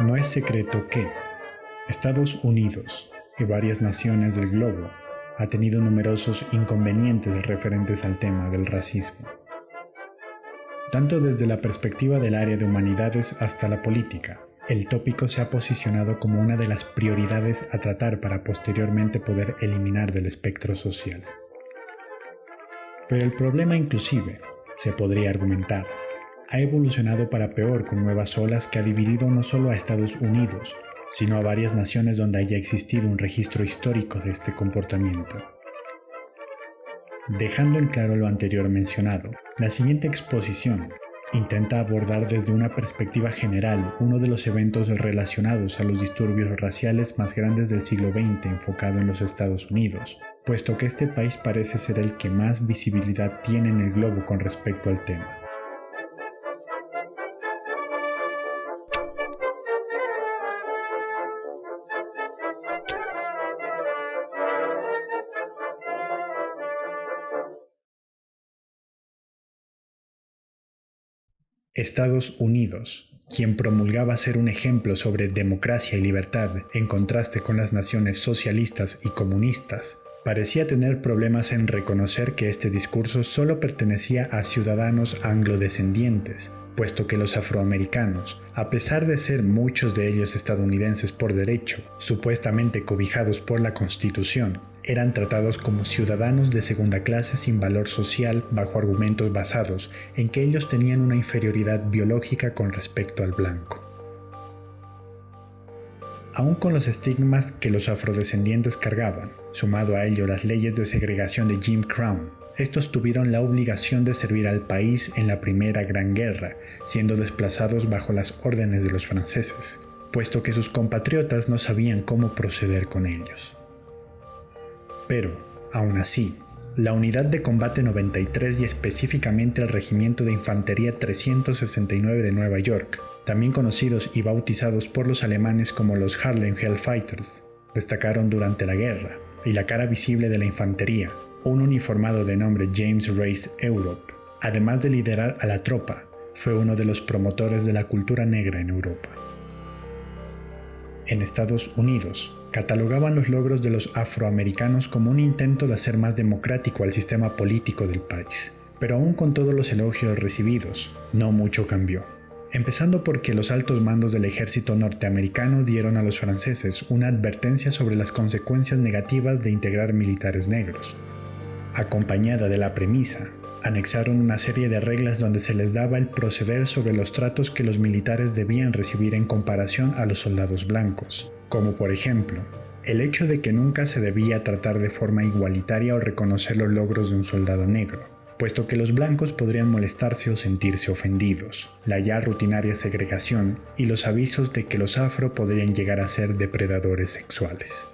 No es secreto que Estados Unidos y varias naciones del globo ha tenido numerosos inconvenientes referentes al tema del racismo, tanto desde la perspectiva del área de humanidades hasta la política. El tópico se ha posicionado como una de las prioridades a tratar para posteriormente poder eliminar del espectro social. Pero el problema inclusive, se podría argumentar, ha evolucionado para peor con nuevas olas que ha dividido no solo a Estados Unidos, sino a varias naciones donde haya existido un registro histórico de este comportamiento. Dejando en claro lo anterior mencionado, la siguiente exposición intenta abordar desde una perspectiva general uno de los eventos relacionados a los disturbios raciales más grandes del siglo XX enfocado en los Estados Unidos, puesto que este país parece ser el que más visibilidad tiene en el globo con respecto al tema. Estados Unidos, quien promulgaba ser un ejemplo sobre democracia y libertad en contraste con las naciones socialistas y comunistas, parecía tener problemas en reconocer que este discurso solo pertenecía a ciudadanos anglodescendientes, puesto que los afroamericanos, a pesar de ser muchos de ellos estadounidenses por derecho, supuestamente cobijados por la Constitución, eran tratados como ciudadanos de segunda clase sin valor social bajo argumentos basados en que ellos tenían una inferioridad biológica con respecto al blanco. Aún con los estigmas que los afrodescendientes cargaban, sumado a ello las leyes de segregación de Jim Crow, estos tuvieron la obligación de servir al país en la Primera Gran Guerra, siendo desplazados bajo las órdenes de los franceses, puesto que sus compatriotas no sabían cómo proceder con ellos. Pero, aún así, la Unidad de Combate 93 y específicamente el Regimiento de Infantería 369 de Nueva York, también conocidos y bautizados por los alemanes como los Harlem Hellfighters, destacaron durante la guerra, y la cara visible de la infantería, un uniformado de nombre James Race Europe, además de liderar a la tropa, fue uno de los promotores de la cultura negra en Europa. En Estados Unidos, catalogaban los logros de los afroamericanos como un intento de hacer más democrático al sistema político del país. Pero aún con todos los elogios recibidos, no mucho cambió. Empezando porque los altos mandos del ejército norteamericano dieron a los franceses una advertencia sobre las consecuencias negativas de integrar militares negros. Acompañada de la premisa, anexaron una serie de reglas donde se les daba el proceder sobre los tratos que los militares debían recibir en comparación a los soldados blancos, como por ejemplo, el hecho de que nunca se debía tratar de forma igualitaria o reconocer los logros de un soldado negro, puesto que los blancos podrían molestarse o sentirse ofendidos, la ya rutinaria segregación y los avisos de que los afro podrían llegar a ser depredadores sexuales.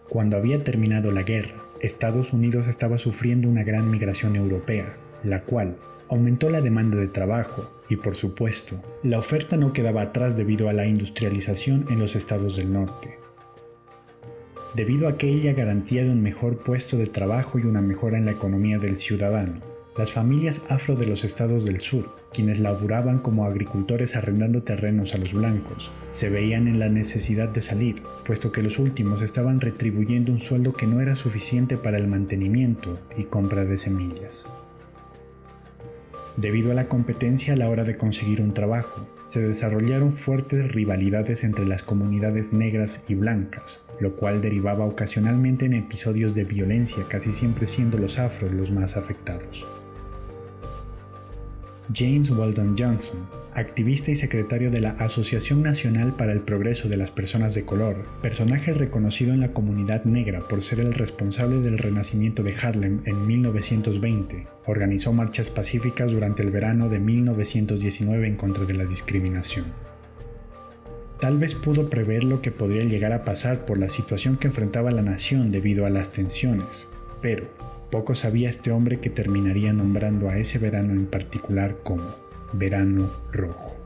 Cuando había terminado la guerra, Estados Unidos estaba sufriendo una gran migración europea, la cual aumentó la demanda de trabajo y, por supuesto, la oferta no quedaba atrás debido a la industrialización en los estados del norte. Debido a aquella garantía de un mejor puesto de trabajo y una mejora en la economía del ciudadano, las familias afro de los estados del sur, quienes laburaban como agricultores arrendando terrenos a los blancos, se veían en la necesidad de salir, puesto que los últimos estaban retribuyendo un sueldo que no era suficiente para el mantenimiento y compra de semillas. Debido a la competencia a la hora de conseguir un trabajo, se desarrollaron fuertes rivalidades entre las comunidades negras y blancas, lo cual derivaba ocasionalmente en episodios de violencia, casi siempre siendo los afros los más afectados. James Weldon Johnson, activista y secretario de la Asociación Nacional para el Progreso de las Personas de Color, personaje reconocido en la comunidad negra por ser el responsable del renacimiento de Harlem en 1920, organizó marchas pacíficas durante el verano de 1919 en contra de la discriminación. Tal vez pudo prever lo que podría llegar a pasar por la situación que enfrentaba la nación debido a las tensiones, pero poco sabía este hombre que terminaría nombrando a ese verano en particular como Verano Rojo.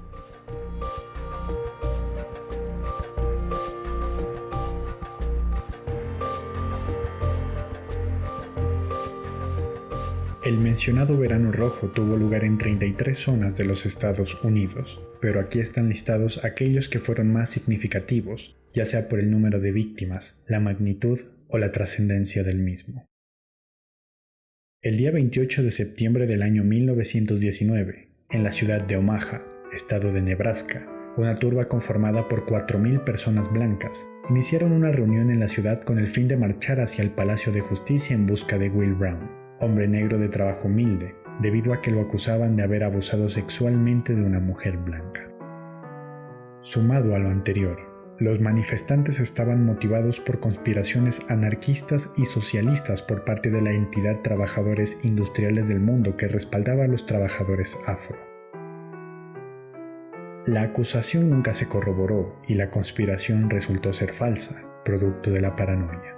El mencionado Verano Rojo tuvo lugar en 33 zonas de los Estados Unidos, pero aquí están listados aquellos que fueron más significativos, ya sea por el número de víctimas, la magnitud o la trascendencia del mismo. El día 28 de septiembre del año 1919, en la ciudad de Omaha, estado de Nebraska, una turba conformada por 4,000 personas blancas iniciaron una reunión en la ciudad con el fin de marchar hacia el Palacio de Justicia en busca de Will Brown, hombre negro de trabajo humilde, debido a que lo acusaban de haber abusado sexualmente de una mujer blanca. Sumado a lo anterior, los manifestantes estaban motivados por conspiraciones anarquistas y socialistas por parte de la entidad Trabajadores Industriales del Mundo que respaldaba a los trabajadores afro. La acusación nunca se corroboró y la conspiración resultó ser falsa, producto de la paranoia.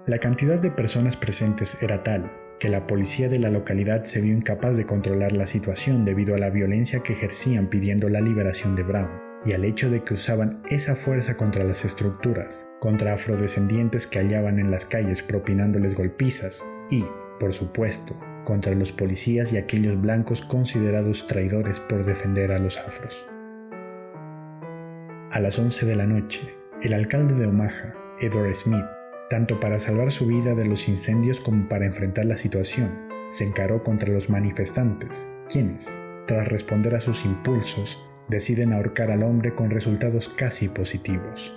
La cantidad de personas presentes era tal que la policía de la localidad se vio incapaz de controlar la situación debido a la violencia que ejercían pidiendo la liberación de Brown y al hecho de que usaban esa fuerza contra las estructuras, contra afrodescendientes que hallaban en las calles propinándoles golpizas y, por supuesto, contra los policías y aquellos blancos considerados traidores por defender a los afros. A las 11 de la noche, el alcalde de Omaha, Edward Smith, tanto para salvar su vida de los incendios como para enfrentar la situación, se encaró contra los manifestantes, quienes, tras responder a sus impulsos, deciden ahorcar al hombre con resultados casi positivos.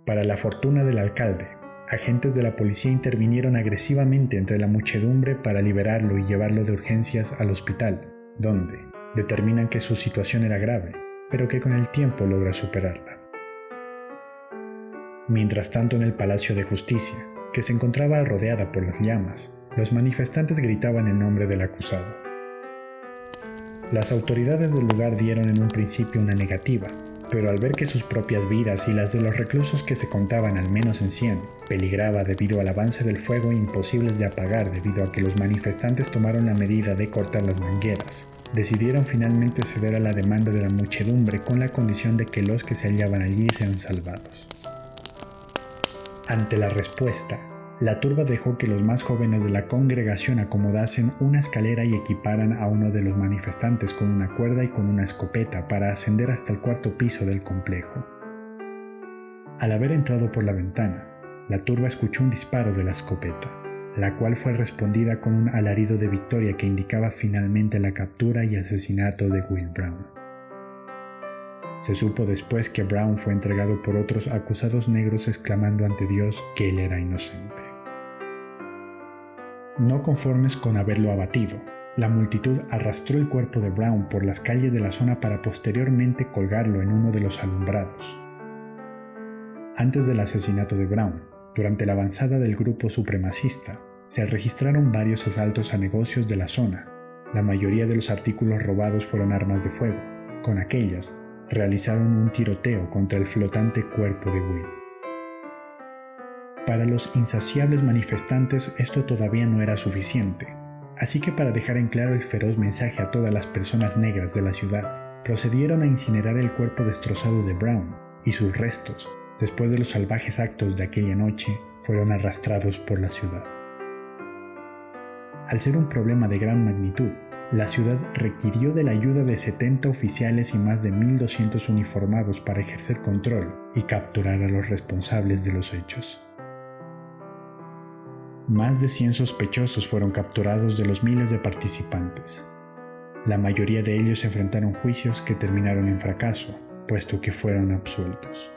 Para la fortuna del alcalde, agentes de la policía intervinieron agresivamente entre la muchedumbre para liberarlo y llevarlo de urgencias al hospital, donde determinan que su situación era grave, pero que con el tiempo logra superarla. Mientras tanto, en el Palacio de Justicia, que se encontraba rodeada por las llamas, los manifestantes gritaban el nombre del acusado. Las autoridades del lugar dieron en un principio una negativa, pero al ver que sus propias vidas y las de los reclusos que se contaban al menos en 100 peligraba debido al avance del fuego imposibles de apagar debido a que los manifestantes tomaron la medida de cortar las mangueras, decidieron finalmente ceder a la demanda de la muchedumbre con la condición de que los que se hallaban allí sean salvados. Ante la respuesta, la turba dejó que los más jóvenes de la congregación acomodasen una escalera y equiparan a uno de los manifestantes con una cuerda y con una escopeta para ascender hasta el 4º piso del complejo. Al haber entrado por la ventana, la turba escuchó un disparo de la escopeta, la cual fue respondida con un alarido de victoria que indicaba finalmente la captura y asesinato de Will Brown. Se supo después que Brown fue entregado por otros acusados negros exclamando ante Dios que él era inocente. No conformes con haberlo abatido, la multitud arrastró el cuerpo de Brown por las calles de la zona para posteriormente colgarlo en uno de los alumbrados. Antes del asesinato de Brown, durante la avanzada del grupo supremacista, se registraron varios asaltos a negocios de la zona. La mayoría de los artículos robados fueron armas de fuego. Con aquellas, realizaron un tiroteo contra el flotante cuerpo de Will. Para los insaciables manifestantes esto todavía no era suficiente, así que para dejar en claro el feroz mensaje a todas las personas negras de la ciudad, procedieron a incinerar el cuerpo destrozado de Brown y sus restos, después de los salvajes actos de aquella noche, fueron arrastrados por la ciudad. Al ser un problema de gran magnitud, la ciudad requirió de la ayuda de 70 oficiales y más de 1,200 uniformados para ejercer control y capturar a los responsables de los hechos. Más de 100 sospechosos fueron capturados de los miles de participantes. La mayoría de ellos enfrentaron juicios que terminaron en fracaso, puesto que fueron absueltos.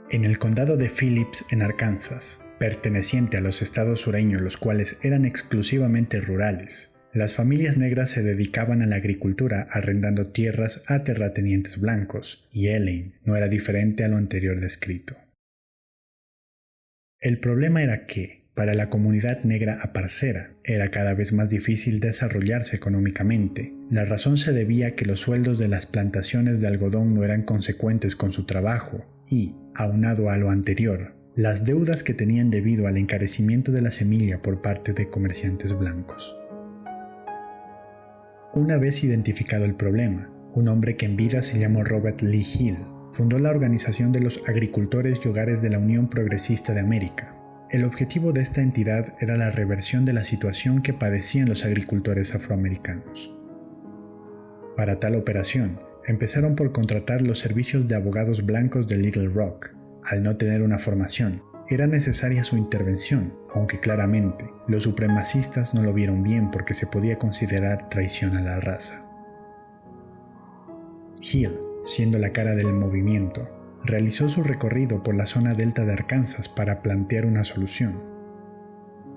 En el condado de Phillips, en Arkansas, perteneciente a los estados sureños, los cuales eran exclusivamente rurales, las familias negras se dedicaban a la agricultura arrendando tierras a terratenientes blancos, y Elaine no era diferente a lo anterior descrito. El problema era que, para la comunidad negra aparcera, era cada vez más difícil desarrollarse económicamente. La razón se debía a que los sueldos de las plantaciones de algodón no eran consecuentes con su trabajo y, aunado a lo anterior, las deudas que tenían debido al encarecimiento de la semilla por parte de comerciantes blancos. Una vez identificado el problema, un hombre que en vida se llamó Robert Lee Hill fundó la Organización de los Agricultores y Hogares de la Unión Progresista de América. El objetivo de esta entidad era la reversión de la situación que padecían los agricultores afroamericanos. Para tal operación, empezaron por contratar los servicios de abogados blancos de Little Rock. Al no tener una formación, era necesaria su intervención, aunque claramente los supremacistas no lo vieron bien porque se podía considerar traición a la raza. Hill, siendo la cara del movimiento, realizó su recorrido por la zona delta de Arkansas para plantear una solución.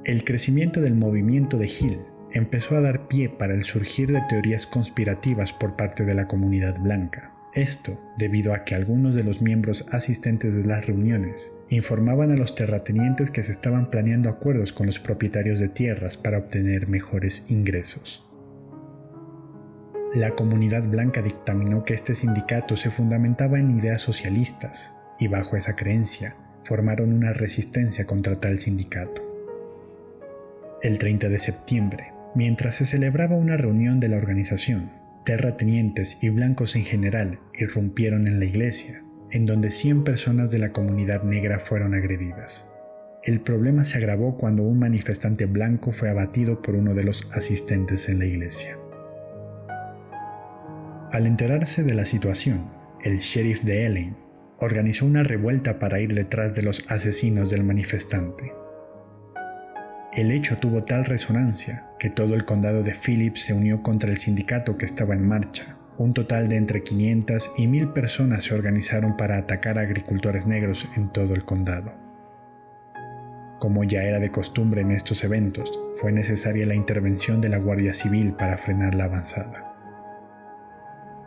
El crecimiento del movimiento de Hill empezó a dar pie para el surgir de teorías conspirativas por parte de la comunidad blanca. Esto debido a que algunos de los miembros asistentes de las reuniones informaban a los terratenientes que se estaban planeando acuerdos con los propietarios de tierras para obtener mejores ingresos. La comunidad blanca dictaminó que este sindicato se fundamentaba en ideas socialistas y bajo esa creencia formaron una resistencia contra tal sindicato. El 30 de septiembre, mientras se celebraba una reunión de la organización, terratenientes y blancos en general irrumpieron en la iglesia, en donde 100 personas de la comunidad negra fueron agredidas. El problema se agravó cuando un manifestante blanco fue abatido por uno de los asistentes en la iglesia. Al enterarse de la situación, el sheriff de Elaine organizó una revuelta para ir detrás de los asesinos del manifestante. El hecho tuvo tal resonancia que todo el condado de Phillips se unió contra el sindicato que estaba en marcha. Un total de entre 500 y 1000 personas se organizaron para atacar a agricultores negros en todo el condado. Como ya era de costumbre en estos eventos, fue necesaria la intervención de la Guardia Civil para frenar la avanzada.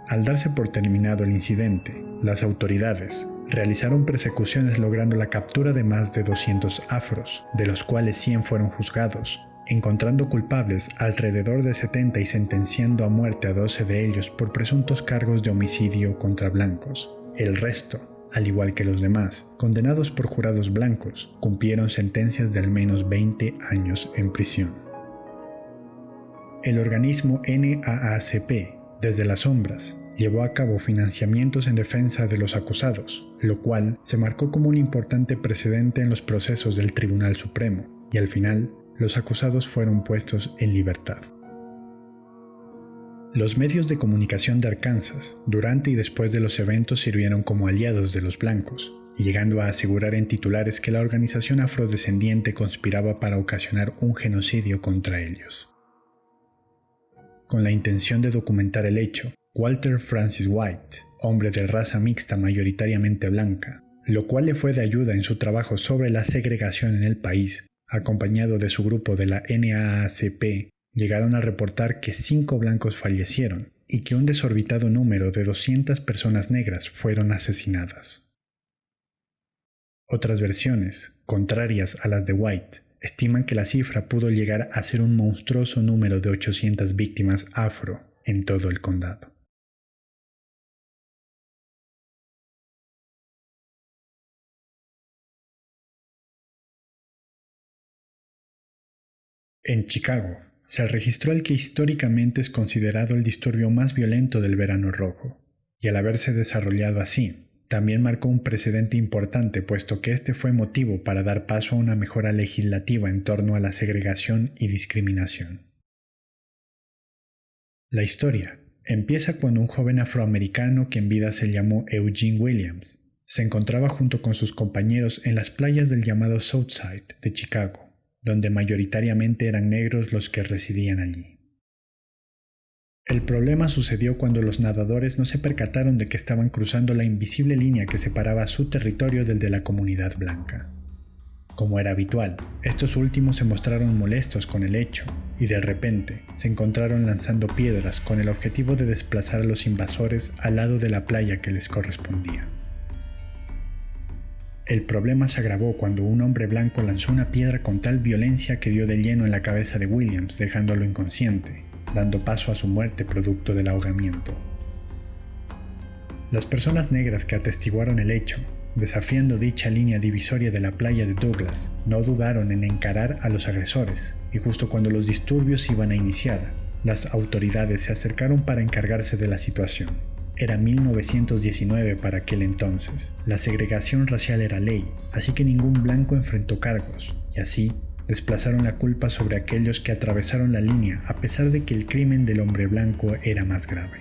Al darse por terminado el incidente, las autoridades realizaron persecuciones logrando la captura de más de 200 afros, de los cuales 100 fueron juzgados, encontrando culpables alrededor de 70 y sentenciando a muerte a 12 de ellos por presuntos cargos de homicidio contra blancos. El resto, al igual que los demás, condenados por jurados blancos, cumplieron sentencias de al menos 20 años en prisión. El organismo NAACP, desde las sombras, llevó a cabo financiamientos en defensa de los acusados, lo cual se marcó como un importante precedente en los procesos del Tribunal Supremo, y al final, los acusados fueron puestos en libertad. Los medios de comunicación de Arkansas, durante y después de los eventos, sirvieron como aliados de los blancos, llegando a asegurar en titulares que la organización afrodescendiente conspiraba para ocasionar un genocidio contra ellos. Con la intención de documentar el hecho, Walter Francis White, hombre de raza mixta mayoritariamente blanca, lo cual le fue de ayuda en su trabajo sobre la segregación en el país, acompañado de su grupo de la NAACP, llegaron a reportar que 5 blancos fallecieron y que un desorbitado número de 200 personas negras fueron asesinadas. Otras versiones, contrarias a las de White, estiman que la cifra pudo llegar a ser un monstruoso número de 800 víctimas afro en todo el condado. En Chicago, se registró el que históricamente es considerado el disturbio más violento del Verano Rojo, y al haberse desarrollado así, también marcó un precedente importante puesto que este fue motivo para dar paso a una mejora legislativa en torno a la segregación y discriminación. La historia empieza cuando un joven afroamericano que en vida se llamó Eugene Williams se encontraba junto con sus compañeros en las playas del llamado Southside de Chicago, donde mayoritariamente eran negros los que residían allí. El problema sucedió cuando los nadadores no se percataron de que estaban cruzando la invisible línea que separaba su territorio del de la comunidad blanca. Como era habitual, estos últimos se mostraron molestos con el hecho y de repente se encontraron lanzando piedras con el objetivo de desplazar a los invasores al lado de la playa que les correspondía. El problema se agravó cuando un hombre blanco lanzó una piedra con tal violencia que dio de lleno en la cabeza de Williams, dejándolo inconsciente, dando paso a su muerte producto del ahogamiento. Las personas negras que atestiguaron el hecho desafiando dicha línea divisoria de la playa de Douglas, no dudaron en encarar a los agresores, y justo cuando los disturbios iban a iniciar, las autoridades se acercaron para encargarse de la situación. Era 1919 para aquel entonces. La segregación racial era ley, así que ningún blanco enfrentó cargos, y así desplazaron la culpa sobre aquellos que atravesaron la línea a pesar de que el crimen del hombre blanco era más grave.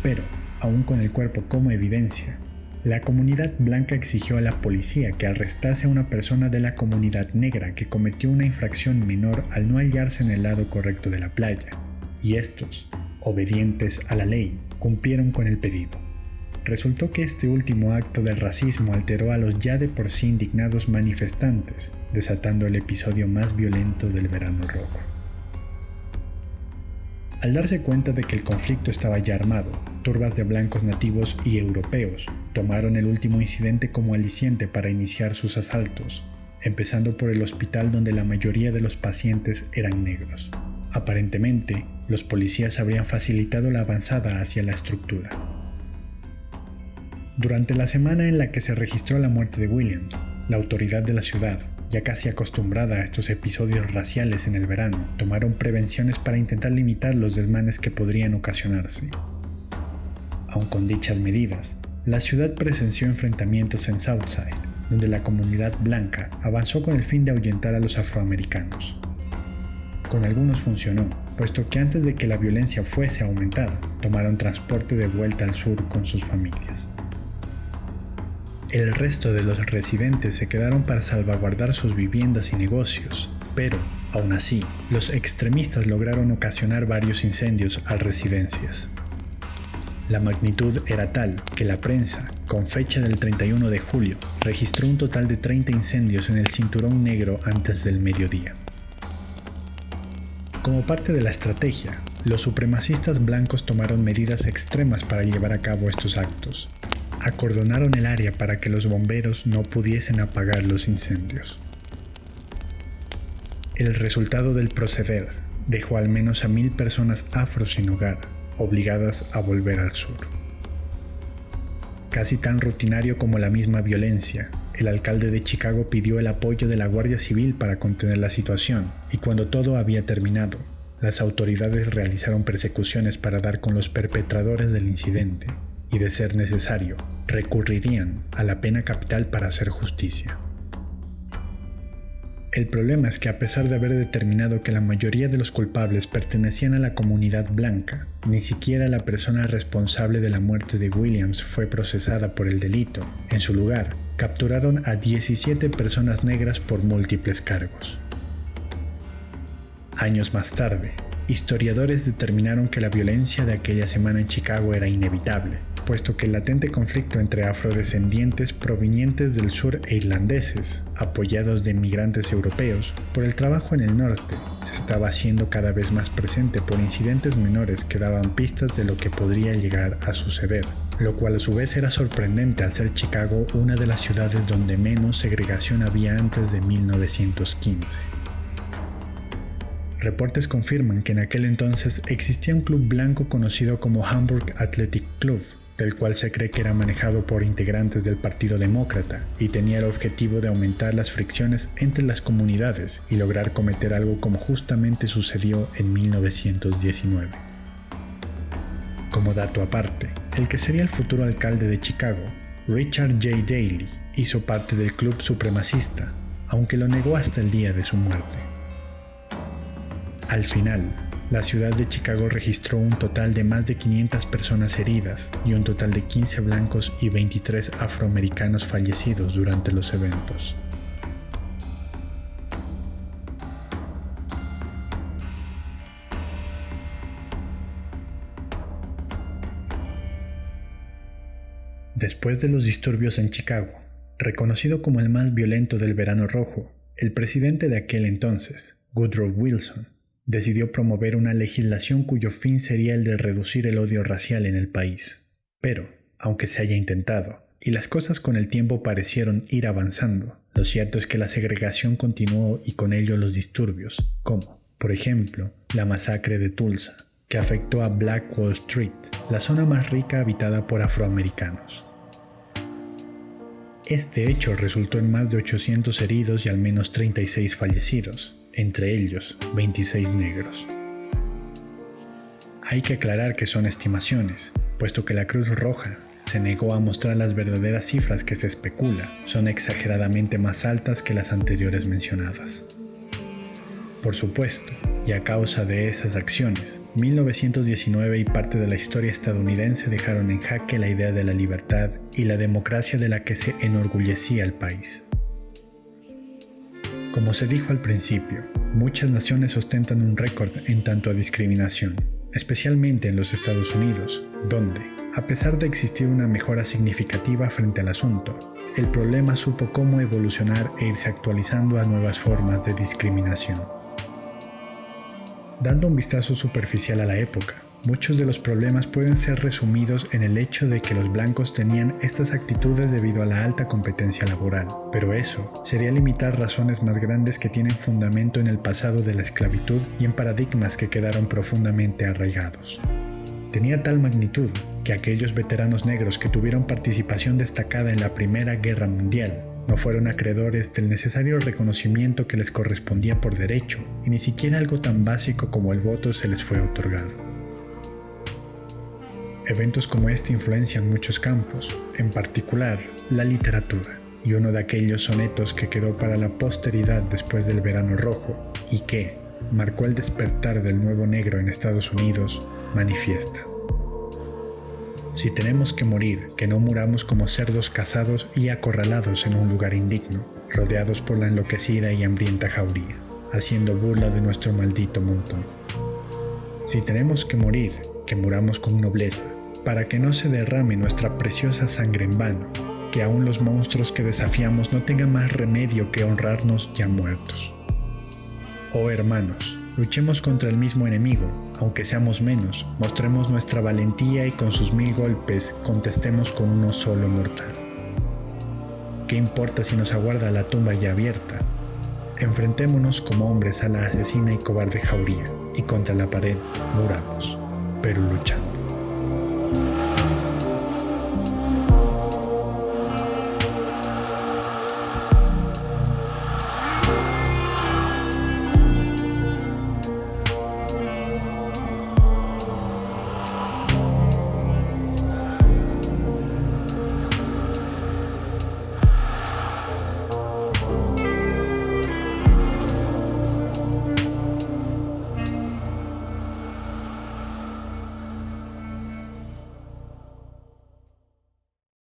Pero, aún con el cuerpo como evidencia, la comunidad blanca exigió a la policía que arrestase a una persona de la comunidad negra que cometió una infracción menor al no hallarse en el lado correcto de la playa, y estos, obedientes a la ley, cumplieron con el pedido. Resultó que este último acto del racismo alteró a los ya de por sí indignados manifestantes, desatando el episodio más violento del Verano Rojo. Al darse cuenta de que el conflicto estaba ya armado, turbas de blancos nativos y europeos tomaron el último incidente como aliciente para iniciar sus asaltos, empezando por el hospital donde la mayoría de los pacientes eran negros. Aparentemente, los policías habrían facilitado la avanzada hacia la estructura. Durante la semana en la que se registró la muerte de Williams, la autoridad de la ciudad, ya casi acostumbrada a estos episodios raciales en el verano, tomaron prevenciones para intentar limitar los desmanes que podrían ocasionarse. Aun con dichas medidas, la ciudad presenció enfrentamientos en Southside, donde la comunidad blanca avanzó con el fin de ahuyentar a los afroamericanos. Con algunos funcionó, puesto que antes de que la violencia fuese a aumentar, tomaron transporte de vuelta al sur con sus familias. El resto de los residentes se quedaron para salvaguardar sus viviendas y negocios, pero, aún así, los extremistas lograron ocasionar varios incendios a residencias. La magnitud era tal que la prensa, con fecha del 31 de julio, registró un total de 30 incendios en el Cinturón Negro antes del mediodía. Como parte de la estrategia, los supremacistas blancos tomaron medidas extremas para llevar a cabo estos actos. Acordonaron el área para que los bomberos no pudiesen apagar los incendios. El resultado del proceder dejó al menos a 1,000 personas afro sin hogar, obligadas a volver al sur. Casi tan rutinario como la misma violencia, el alcalde de Chicago pidió el apoyo de la Guardia Civil para contener la situación, y cuando todo había terminado, las autoridades realizaron persecuciones para dar con los perpetradores del incidente, y de ser necesario, recurrirían a la pena capital para hacer justicia. El problema es que a pesar de haber determinado que la mayoría de los culpables pertenecían a la comunidad blanca, ni siquiera la persona responsable de la muerte de Williams fue procesada por el delito. En su lugar, capturaron a 17 personas negras por múltiples cargos. Años más tarde, historiadores determinaron que la violencia de aquella semana en Chicago era inevitable, puesto que el latente conflicto entre afrodescendientes provenientes del sur e irlandeses, apoyados de inmigrantes europeos, por el trabajo en el norte, se estaba haciendo cada vez más presente por incidentes menores que daban pistas de lo que podría llegar a suceder, lo cual a su vez era sorprendente al ser Chicago una de las ciudades donde menos segregación había antes de 1915. Reportes confirman que en aquel entonces existía un club blanco conocido como Hamburg Athletic Club, del cual se cree que era manejado por integrantes del Partido Demócrata y tenía el objetivo de aumentar las fricciones entre las comunidades y lograr cometer algo como justamente sucedió en 1919. Como dato aparte, el que sería el futuro alcalde de Chicago, Richard J. Daley, hizo parte del club supremacista, aunque lo negó hasta el día de su muerte. Al final, la ciudad de Chicago registró un total de más de 500 personas heridas y un total de 15 blancos y 23 afroamericanos fallecidos durante los eventos. Después de los disturbios en Chicago, reconocido como el más violento del Verano Rojo, el presidente de aquel entonces, Woodrow Wilson, decidió promover una legislación cuyo fin sería el de reducir el odio racial en el país. Pero, aunque se haya intentado, y las cosas con el tiempo parecieron ir avanzando, lo cierto es que la segregación continuó y con ello los disturbios, como, por ejemplo, la masacre de Tulsa, que afectó a Black Wall Street, la zona más rica habitada por afroamericanos. Este hecho resultó en más de 800 heridos y al menos 36 fallecidos, entre ellos 26 negros. Hay que aclarar que son estimaciones, puesto que la Cruz Roja se negó a mostrar las verdaderas cifras que se especula son exageradamente más altas que las anteriores mencionadas. Por supuesto, y a causa de esas acciones, 1919 y parte de la historia estadounidense dejaron en jaque la idea de la libertad y la democracia de la que se enorgullecía el país. Como se dijo al principio, muchas naciones ostentan un récord en tanto a discriminación, especialmente en los Estados Unidos, donde, a pesar de existir una mejora significativa frente al asunto, el problema supo cómo evolucionar e irse actualizando a nuevas formas de discriminación. Dando un vistazo superficial a la época, muchos de los problemas pueden ser resumidos en el hecho de que los blancos tenían estas actitudes debido a la alta competencia laboral, pero eso sería limitar razones más grandes que tienen fundamento en el pasado de la esclavitud y en paradigmas que quedaron profundamente arraigados. Tenía tal magnitud que aquellos veteranos negros que tuvieron participación destacada en la Primera Guerra Mundial no fueron acreedores del necesario reconocimiento que les correspondía por derecho, y ni siquiera algo tan básico como el voto se les fue otorgado. Eventos como este influencian muchos campos, en particular la literatura, y uno de aquellos sonetos que quedó para la posteridad después del Verano Rojo y que marcó el despertar del nuevo negro en Estados Unidos, manifiesta: si tenemos que morir, que no muramos como cerdos cazados y acorralados en un lugar indigno, rodeados por la enloquecida y hambrienta jauría, haciendo burla de nuestro maldito montón. Si tenemos que morir, que muramos con nobleza, para que no se derrame nuestra preciosa sangre en vano, que aún los monstruos que desafiamos no tengan más remedio que honrarnos ya muertos. Oh hermanos, luchemos contra el mismo enemigo, aunque seamos menos, mostremos nuestra valentía y con sus 1000 golpes contestemos con uno solo mortal. ¿Qué importa si nos aguarda la tumba ya abierta? Enfrentémonos como hombres a la asesina y cobarde jauría, y contra la pared muramos, pero luchando.